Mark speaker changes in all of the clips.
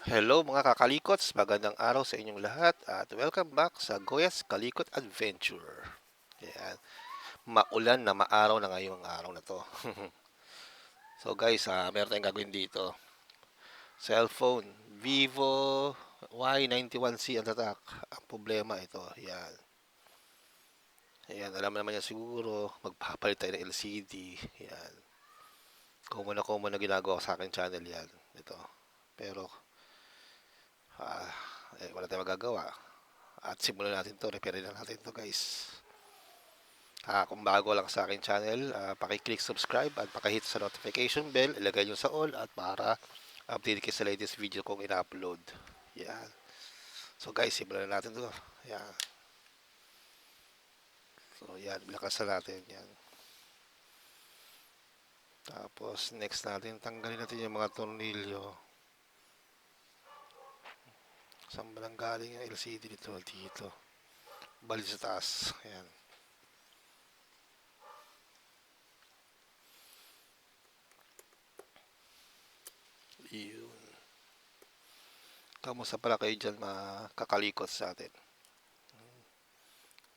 Speaker 1: Hello mga kakalikots, magandang araw sa inyong lahat at welcome back sa Goyas Kalikot Adventure. Ayan. Maulan na maaraw na ngayong araw na to. So guys, meron tayong gagawin dito. Cellphone, Vivo Y91C ang tatak. Ang problema ito, ayan. Ayan, alam naman yan siguro, magpapalit tayo ng LCD. Ayan. Common na ginagawa sa akin channel yan. Ito. Pero, ah, wala tayong magagawa. At simulan natin to, repairin na natin to guys. Kung bago lang sa akin channel, paki-click subscribe at paki-hit sa notification bell, ilagay nyo sa all at para update kayo sa latest video kong ina-upload. Yan. So guys, simulan na natin to. Yan. So yan, bilakasan natin yan. Tapos next natin, tanggalin natin yung mga tornilyo. Saan ba lang galing yung LCD dito? Dito. Bali sa taas. Yan. Yun. Kamusta pala kayo dyan mga kakalikot sa atin?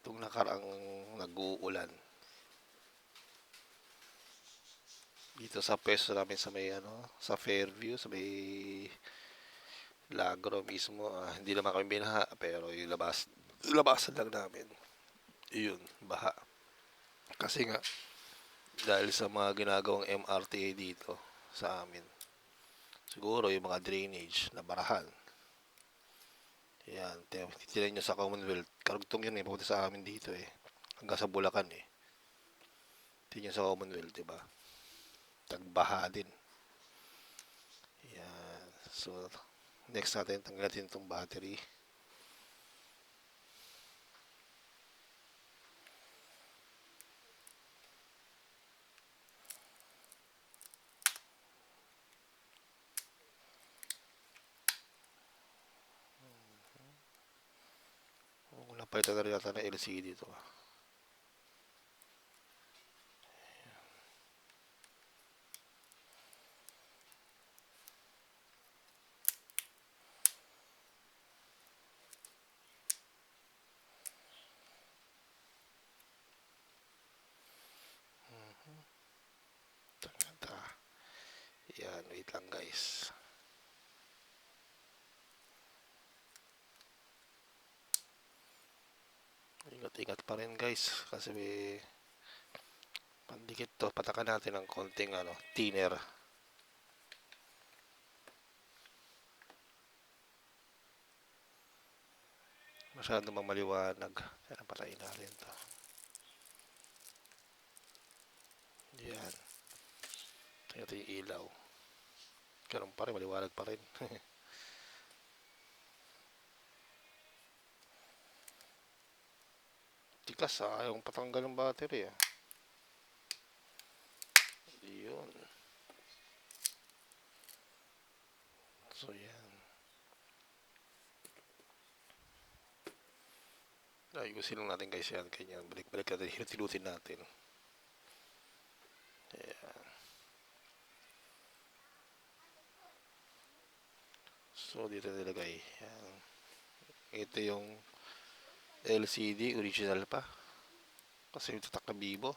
Speaker 1: Itong nakaraang nag-uulan. Dito sa pwesto namin sa may sa Fairview, sa may Lagro mismo, hindi naman kami binaha pero yung labasan lang namin. Iyon, baha. Kasi nga dahil sa mga ginagawang MRTA dito sa amin. Siguro yung mga drainage na barahan. Yan, titinan nyo sa Commonwealth. Karugtong yun pupunta sa amin dito hanggang sa Bulacan Tingnan sa Commonwealth, diba? Tagbaha din. Yan. So, next natin, tanggalin natin itong battery. Napalitan na rin yata ng LCD dito. Yan, wait lang guys. Ingat-ingat pa rin guys kasi may pandikit to. Patakan natin ng konting thinner. Masyado maliwanag. Kaya patayin natin to. Yan. Tingnan natin yung ilaw. Ganun pa rin, maliwanag pa rin. Tikas ayaw patanggal ng battery Yun. So yan. Ayusin lang natin guys yan. Ganyan. Balik-balik natin. Hinutin natin. Ayan. So dito nilagay. Yan. Ito yung LCD. Original pa. Kasi yung tatak na Vivo.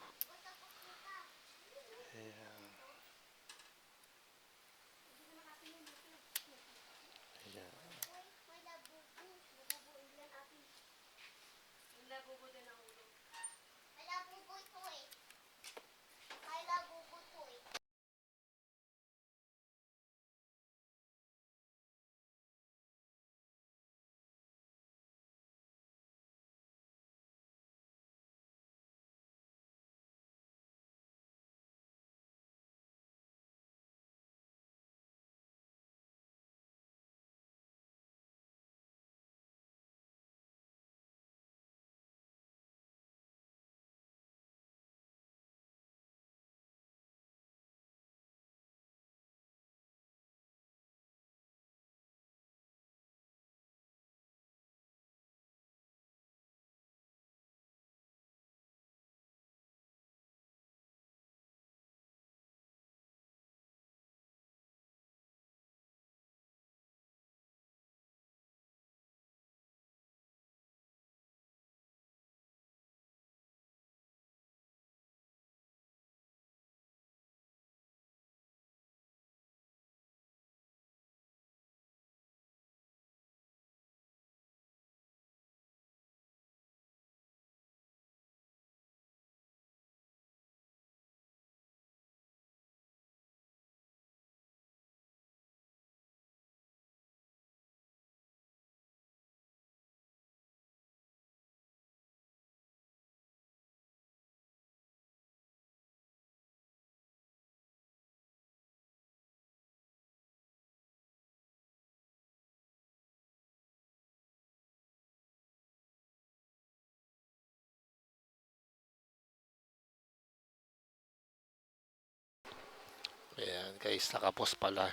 Speaker 1: Ayan, guys, nakapost pala.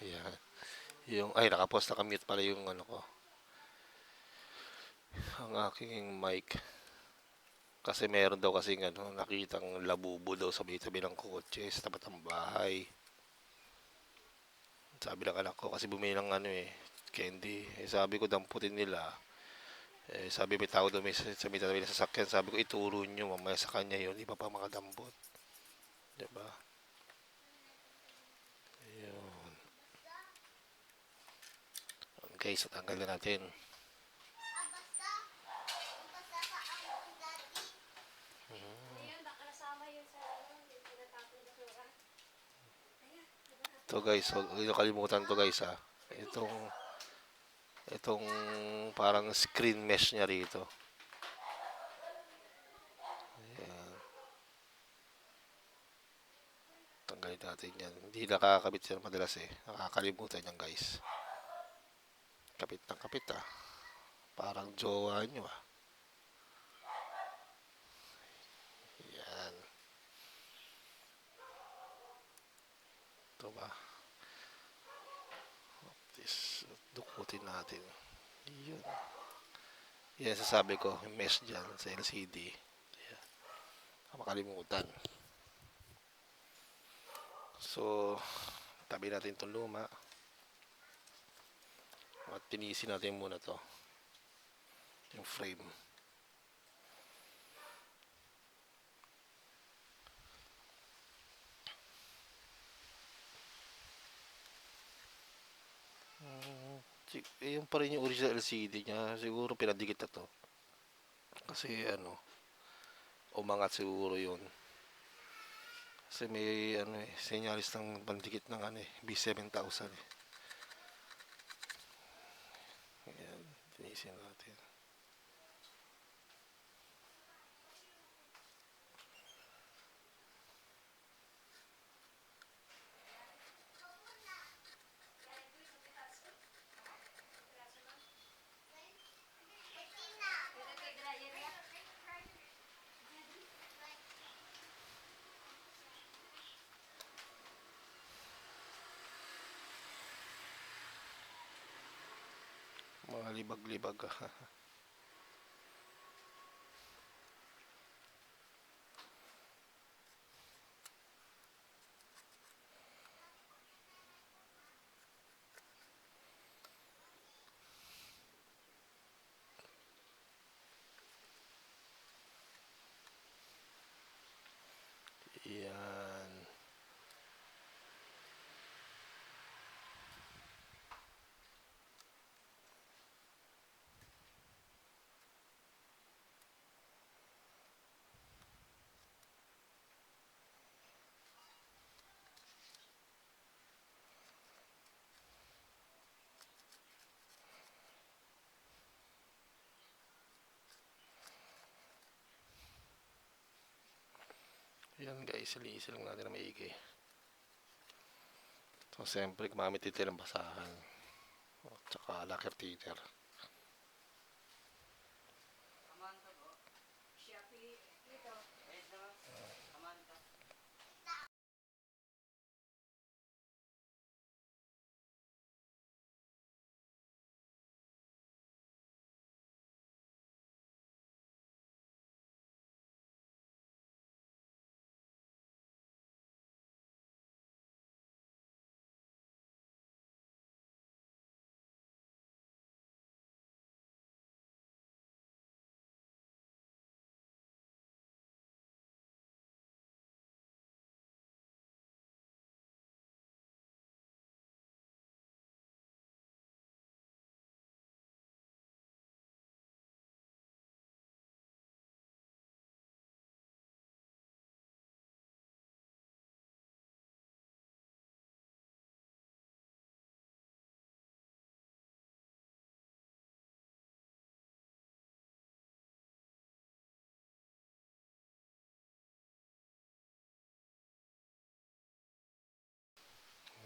Speaker 1: Ayan. Ay, nakapost, nakamute pala yung ano ko. Ang aking mic. Kasi meron daw kasing ano, nakitang labubo daw sa tabi ng kotse sa tapat ng bahay. Sabi ng anak ko, kasi bumili ng ano candy. Sabi ko, damputin nila. Sabi may tao daw sa may tabi ng sasakyan. Sabi ko, ituro nyo, mamaya sa kanya yun. Di pa pa makadampot. Diba? Ayun. Okay, so tanggal na natin. Ito guys, so, hindi kalimutan to guys ha. Itong parang screen mesh niya rito. Ayan. Tanggalin natin yan. Hindi nakakabit siya madalas Nakakalimutan yan guys. Kapit ng kapit Parang jowa nyo Yan. Ito ba? This, dukutin natin. Yun. Yan sasabi ko, yung mesh dyan sa LCD. Ayan. Makalimutan. So, tabi natin itong luma. At tinisin natin muna to. Yung frame. Yung pa rin yung original LCD niya. Siguro pinadikit na to. Kasi ano, umangat siguro yun. Kasi may senyalis ng pandikit ng B7000 Ayan, tinisin natin. Mga libag-libag Yan. Yan guys, linisin lang natin na maigi. So, siyempre, gumamit dito ng basahan. At saka lacquer thinner.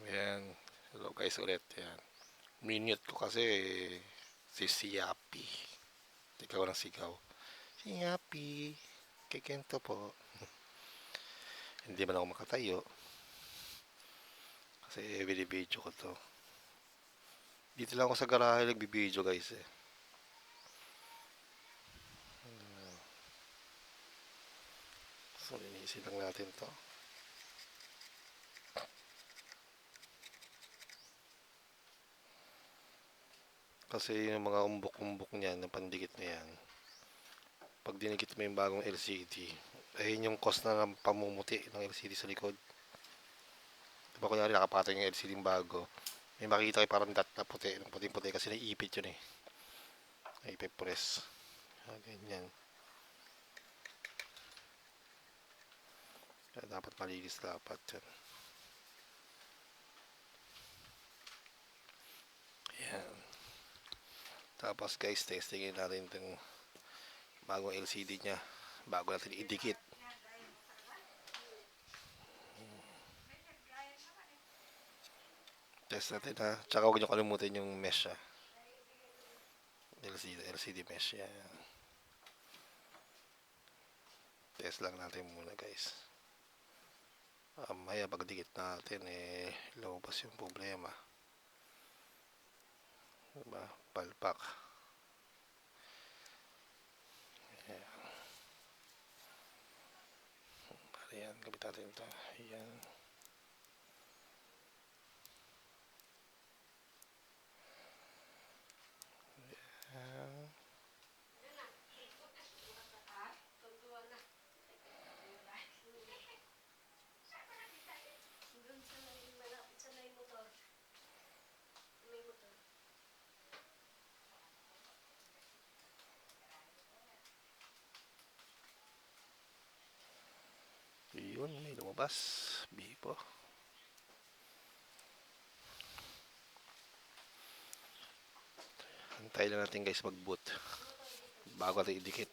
Speaker 1: Yan. Hello guys ulit. Yan. Minute ko kasi si Yapi. Ikaw ng sigaw. Si Yapi. Kikento po. Hindi man ako makatayo. Kasi binibidyo ko to. Dito lang ako sa garahe nagbibidyo guys eh. So linisin lang natin to. Kasi yung mga umbok-umbok niyan, ng pandikit na yan, pag dinikit mo yung bagong LCD, ayun yung cost na ng pamumuti ng LCD sa likod. Diba kunyari nakapatay yung LCD yung bago, may makikita kayo parang dot na puti, ng puting-puti kasi naiipit yun eh. Naiipit press. Ganyan. Kaya dapat malinis dapat yan. Yan. Tapos guys, testingin natin itong bagong LCD nya bago natin idikit. Test natin ha. Tsaka huwag nyo kalimutan yung mesh ha. LCD mesh yan. Test lang natin muna guys. Maya pagdikit natin eh lumabas yung problema. Diba? Palpak. Ayan, gamit natin ito. Ayan. Ayan. Yun, may lumabas. Bipo. Antay lang natin guys mag-boot bago natin idikit.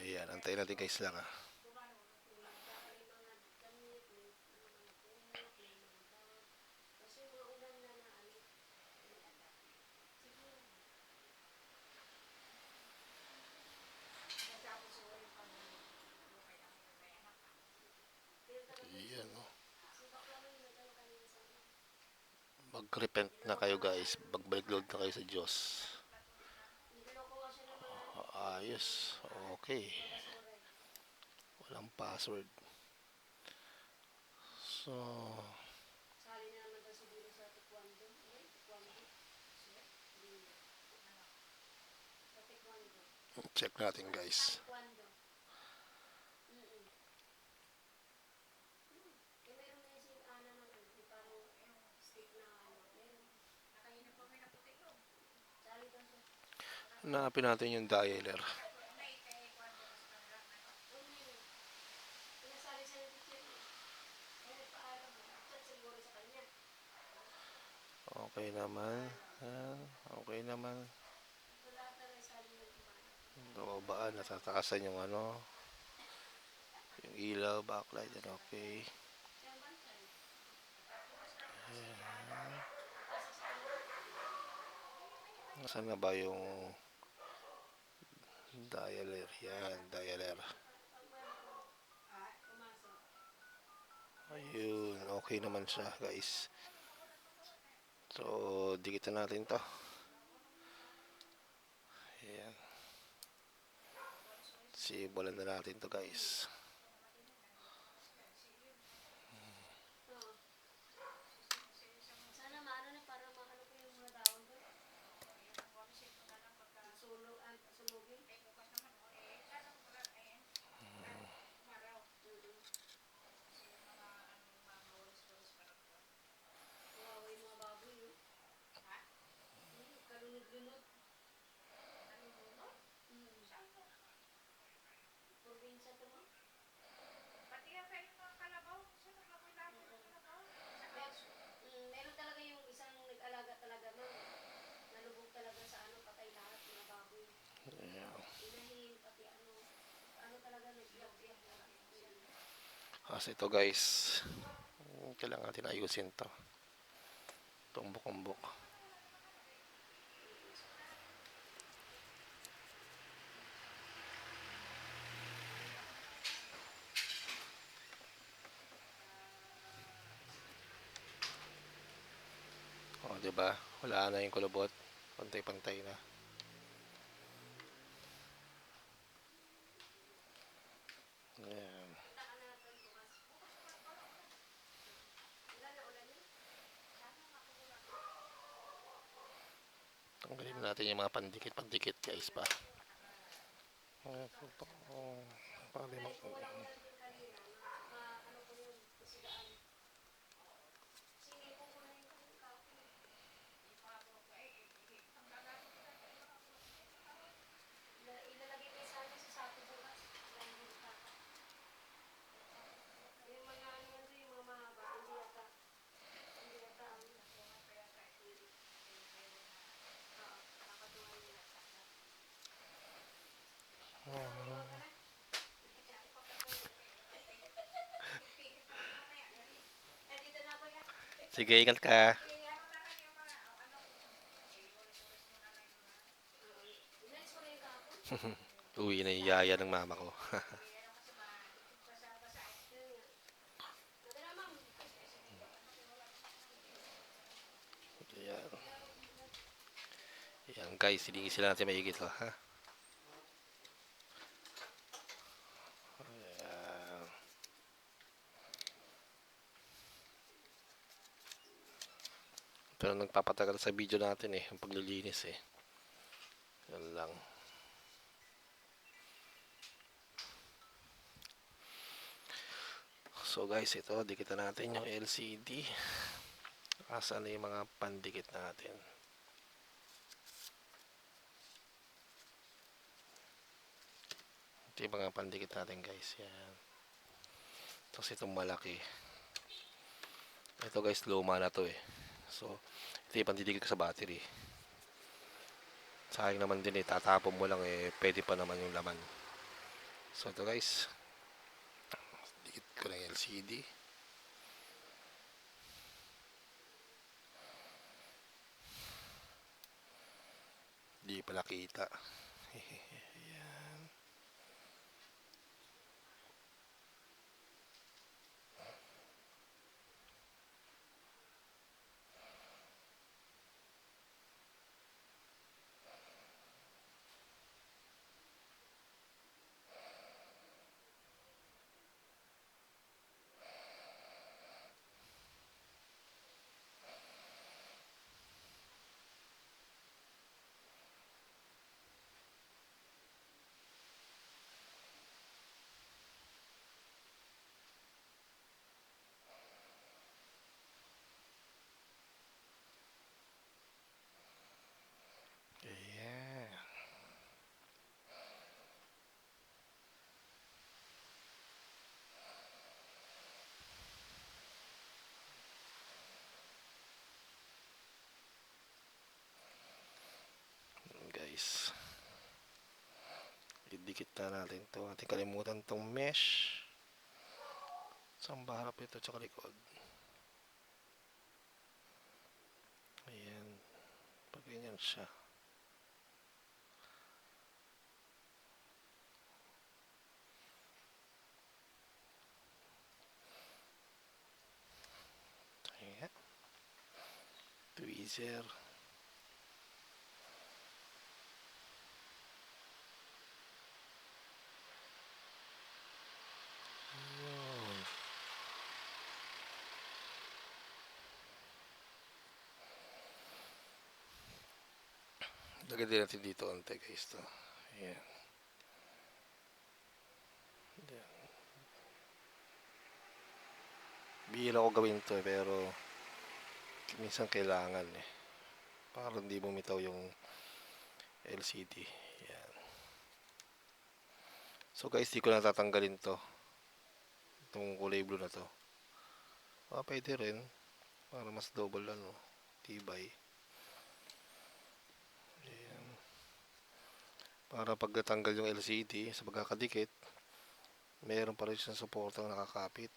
Speaker 1: Ayan, antayin natin guys lang ha. Ayan o. Mag-repent na kayo guys. Magbalik load na kayo sa Diyos. Ayos. Okay. Walang password. So, check natin guys. Hanapin natin yung dialer. Okay naman. Okay naman. Babaan, natatakasan yung ano, yung ilaw, backlight, yan okay. Nasaan na ba yung dialer? Yan, dialer. Ayun, okay naman siya guys. So, dikitan natin to. Ayan. Simulan na natin to guys. Kasi ito guys, kailangan natin ayusin to. Tumbok-umbok. ba? Wala na yung kulubot. Pantay-pantay na. Ayan. Tanggalin natin yung mga pandikit-pandikit guys pa. Pali mag... Sige, ingat ka. Uwi na yung yaya ng mama ko. Ayan. Ayan guys, hindi sila natin maigit ko, ha? Ayan. Pero nagpapatagal sa video natin eh, ang paglilinis eh. Yan lang. So guys, ito, dikitan natin yung LCD. Asan na yung mga pandikit natin? Ito yung mga pandikit natin guys. Yan. Tapos itong malaki. Ito guys, luma na to eh. So, ito yung pandidikit ko sa battery. Sayang naman din eh, tatapon mo lang eh, pwede pa naman yung laman. So ito guys, dikit ko ng LCD. Di pala kita. Ayan. Ayan. Guys, idikit na natin to. Ating kalimutan tong mesh. Saan ba harap ito tsaka likod? Ayan. Pag ganyan siya. Ayan. Tweezer. Lagay din natin dito ante guys to. Ayan. Ayan. Bihira ko gawin to pero minsan kailangan eh. Para hindi bumitaw yung LCD. Ayan. So guys, di ko na tatanggalin to. Itong kulay blue na to. Pwede rin. Para mas double ano. Tibay. Ayan. Para pag natanggal yung LCD sa pagkakadikit, mayroon pa rin siyang suportang nakakapit.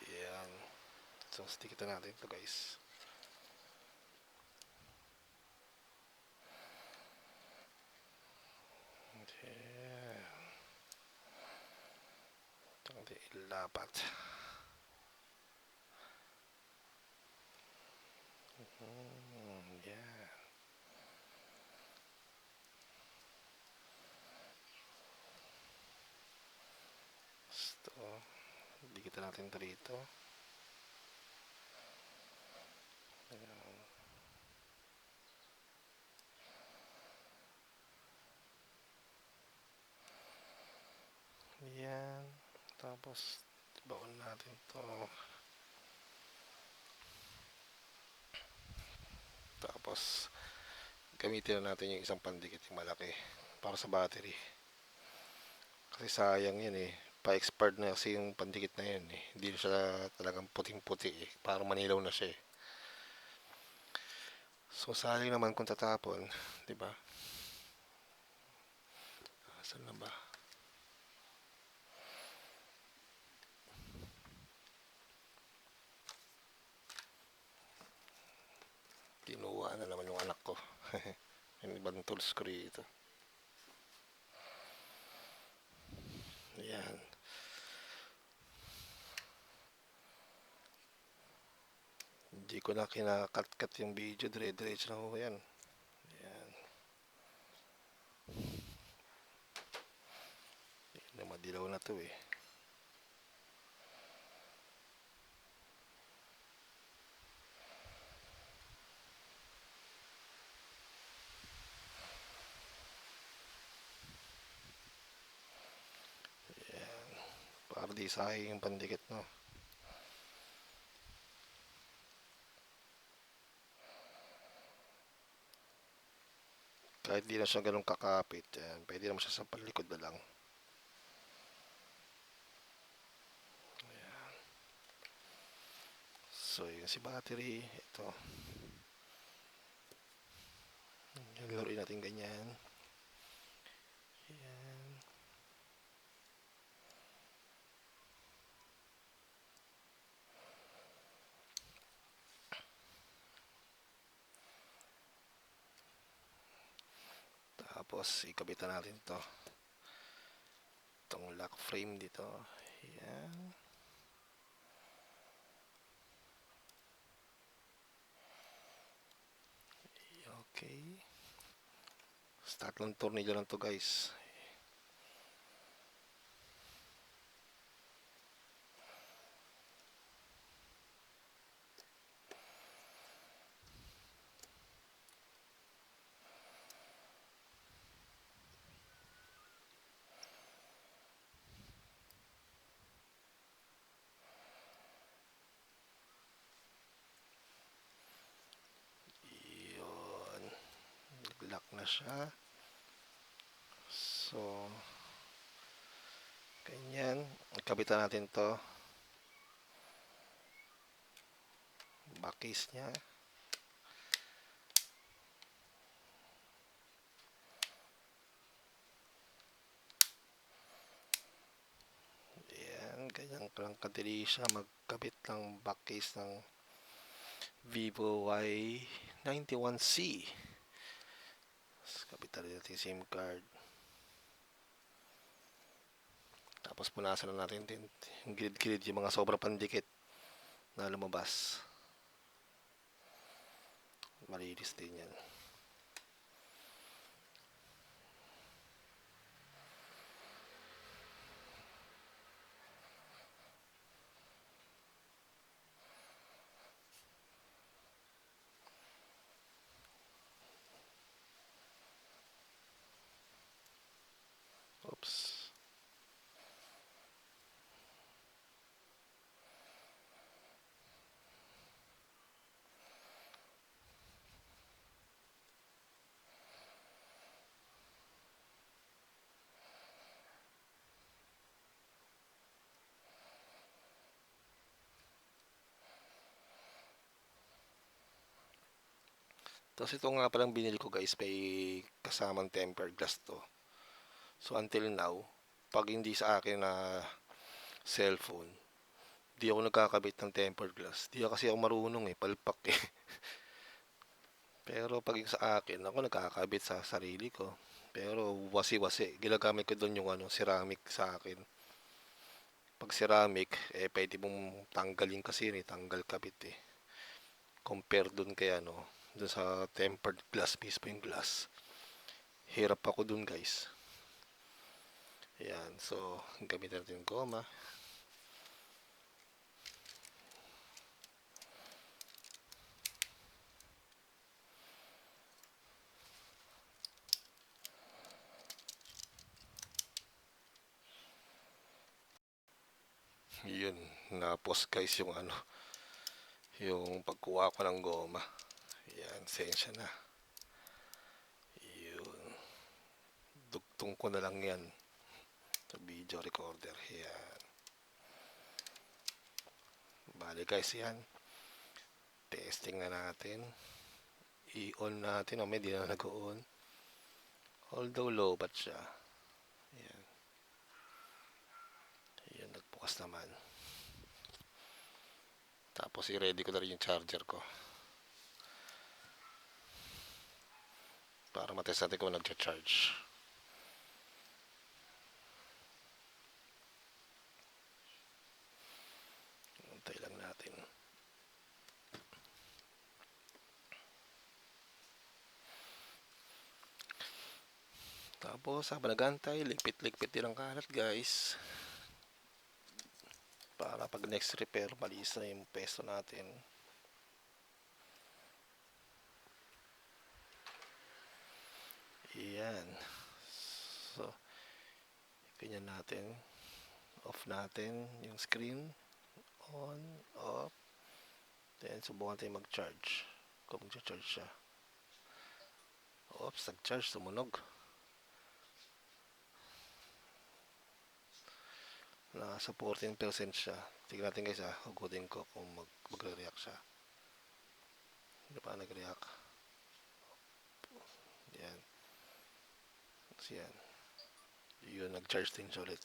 Speaker 1: Ayan. So, stikitan natin ito guys. dapat. Yan. Gusto. Dikita natin ito rito. Yan. Tapos, baon natin to. Tapos, gamitin na natin yung isang pandikit, yung malaki, para sa battery. Kasi sayang yan eh. Pa-expired na kasi yung pandikit na yan eh. Hindi na siya talagang puting-puti eh. Parang manilaw na siya eh. So, sayang naman kung tatapon. Diba? Saan na ba? Kinuha na naman yung anak ko. Yung ibang tools ko rito. Ayan. Hindi ko na kinakat-cut yung video. Dire-diretso na ko yan. Ayan. Hindi na madilaw na to eh. Ayan. Para di sayang yung pandikit no. Kahit di na siya ganun kakapit, yan, pwede naman siya sa palikod na lang. Ayan. So, yun si battery. Ito. Yung laruin natin ganyan. Ayan. Tapos, ikabitan natin to. Itong lock frame dito. Ayan. Okay. Tatlong tornilyo lang to guys. Yun. Nag-lock na siya. So, ganyan. Ikabitan natin to. Back case niya. Ayan. Ganyan lang kadali siya magkabit ng back case ng Vivo Y91C. Kapitan rin natin yung SIM card. Tapos punasan na natin din yung gilid-gilid, yung mga sobrang pandikit na lumabas. Malinis din yan. Oops. Tapos ito nga palang binili ko guys, may kasamang tempered glass to. So until now, pag hindi sa akin na cellphone, di ako nagkakabit ng tempered glass. Di kasi ako marunong eh, palpak eh. Pero pag yung sa akin, ako nagkakabit sa sarili ko. Pero wasi-wasi, ginagamit ko doon yung ceramic sa akin. pag ceramic, pwede mong tanggalin kasi yun tanggal kabit compare dun kay dun sa tempered glass mismo yung glass. Hirap ako dun guys. Ayan, so gamitin natin yung goma. Yun, napos guys yung yung pagkuha ko ng goma. Ayan, sensya na. Yun, dugtong ko na lang yan sa video recorder. Ayan. Bali guys, yan. Testing na natin. I-on natin. May di na nag-on. Although low bat siya. Ayan. Ayan, nagbukas naman. Tapos i-ready ko na rin yung charger ko. Para matest natin kung nag-charge. Antay lang natin. Tapos habang nagantay, ligpit-ligpit din ang kalat guys. Para pag next repair, malis na yung peso natin. Ayan. So, ganyan natin. Off natin yung screen. On, off. Then, subukan tayo mag-charge. Kung mag-charge siya. Oops, nag-charge, sumunog. Nasa 14% siya. Tignan natin guys hugutin ko kung magre-react siya. Hindi pa nag-react. Yan. So yan. Yun, nag-charge din siya ulit.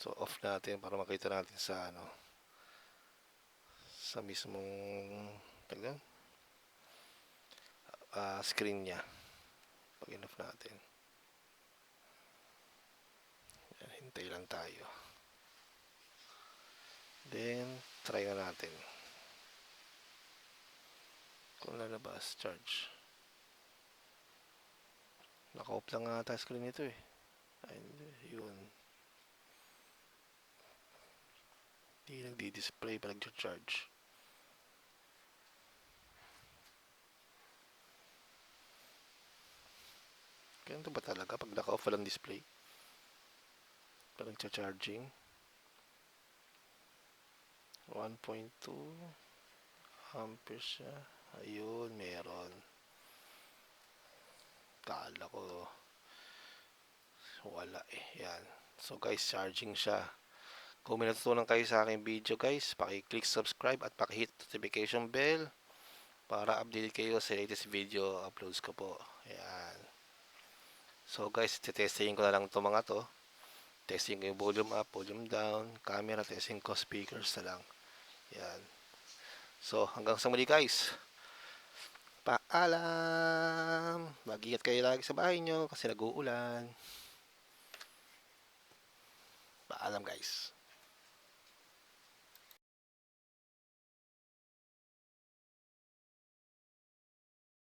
Speaker 1: So off natin para makita natin sa sa mismong screen niya. Pag in-off natin. Yan, hintay lang tayo. Then, try na natin. Kung lalabas, charge. Naka-off lang nga ata screen nito Ay, yun. Hindi nagdi-display pa nag-charge. Ganito ba talaga pag naka-off lang display? Pag nag-charging. 1.2 ampere siya. Ayun, meron. Kala ko wala Yan. So guys, charging siya. Kung may natutunan kayo sa aking video guys, paki-click subscribe at paki-hit notification bell para update kayo sa latest video uploads ko po. Ayan. So guys, testingin ko na lang itong mga to. Testing ko yung volume up, volume down, camera, testing ko, speakers na lang. Ayan. So, hanggang sa muli guys. Paalam! Mag-ingat kayo lagi sa bahay nyo kasi nag-uulan. Paalam guys.